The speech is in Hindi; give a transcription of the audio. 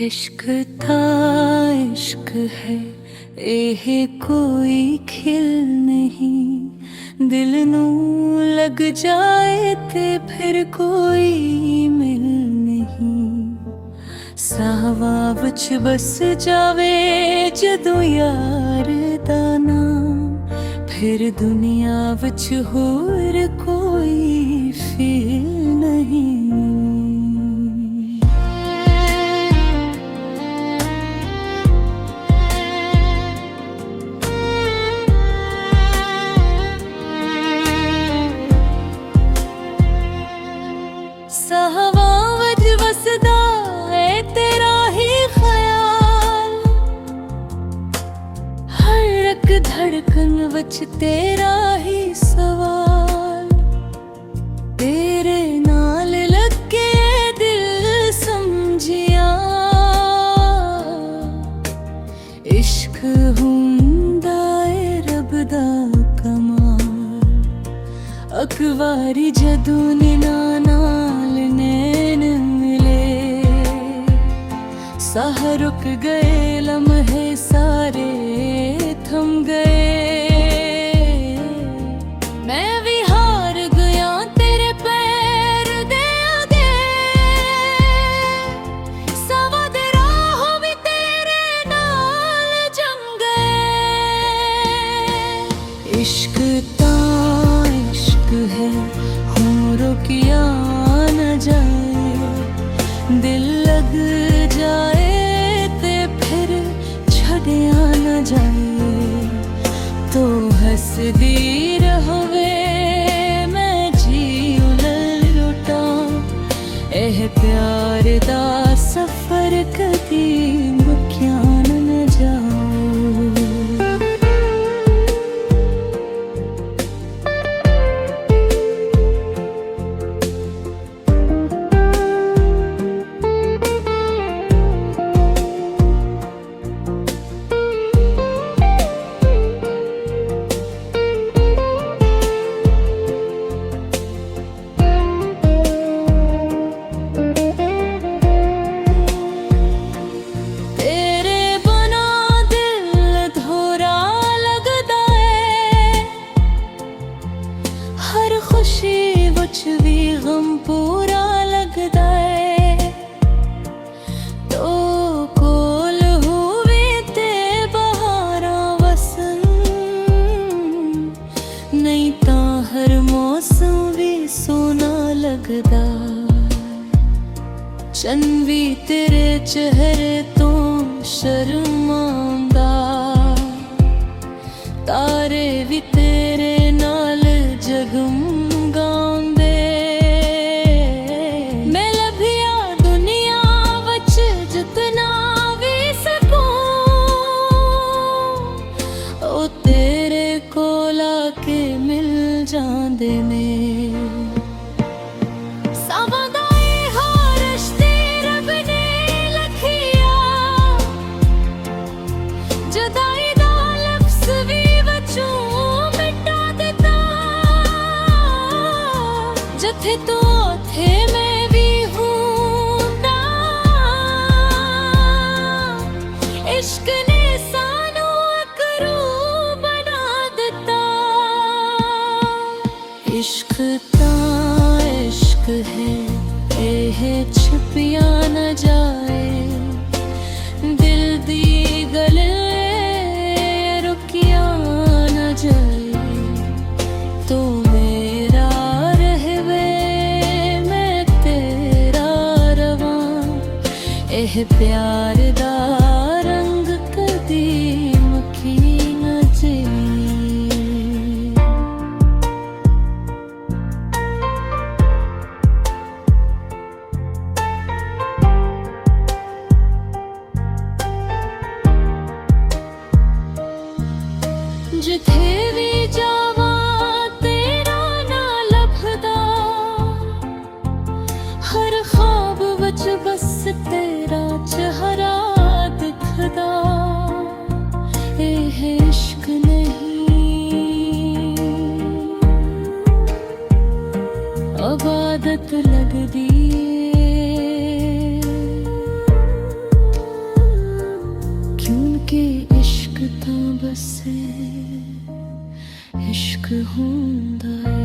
इश्क था इश्क है ਇਹ कोई खिल नहीं दिल नू लग जाए ते फिर कोई मिल नहीं साहवा विच बस जावे जदों यार दा नाम फिर दुनिया विच होर कोई फील नहीं सहवा वज वसदा है तेरा ही ख्याल हर एक धड़कन वच तेरा ही सवाल तेरे नाल लगे दिल समझिया इश्क हुंदा है रब दा कमाल अकवारी जदों निनाना साह रुक गए लम्हे सारे थम गए मैं भी हार गया तेरे पैर दे आगे सवा दे राह भी तेरे नाल जम गए इश्क ता इश्क है हूँ रुकिया न जाए दिल लग जाए न जाए तो हंसदी रहवे मैं जी लुटा एह प्यार दा सफर कदी मुक्या न जाओ भी गम पूरा लगदा है तो कोल हुए ते बहारा वसन नहीं ता हर मौसम भी सोना लगदा चन भी तेरे चेहरे तो शर्मांदा तारे भी तेरे नाल जगमगांदे के मिल जांदे ने सावधाई हारश रब ने लखिया जुदाई दा लफ्ज़ भी बचूं मिटा देता जथे तू थे मैं भी हूं ना इश्क ने सानू करू इश्क ता इश्क है एह छुपिया न जाए दिल दी गले रुकिया न जाए तो मेरा रहवे मैं तेरा रवां एह प्यार दा रंग कदी मुकी न जाए जिथे भी जावा तेरा ना लभदा हर ख्वाब विच बस तेरा चेहरा दिखदा एह इश्क नहीं इबादत लगदी ਤਾਂ ਬਸੇ ਇਸ਼ਕ ਹੁੰਦਾ ਏ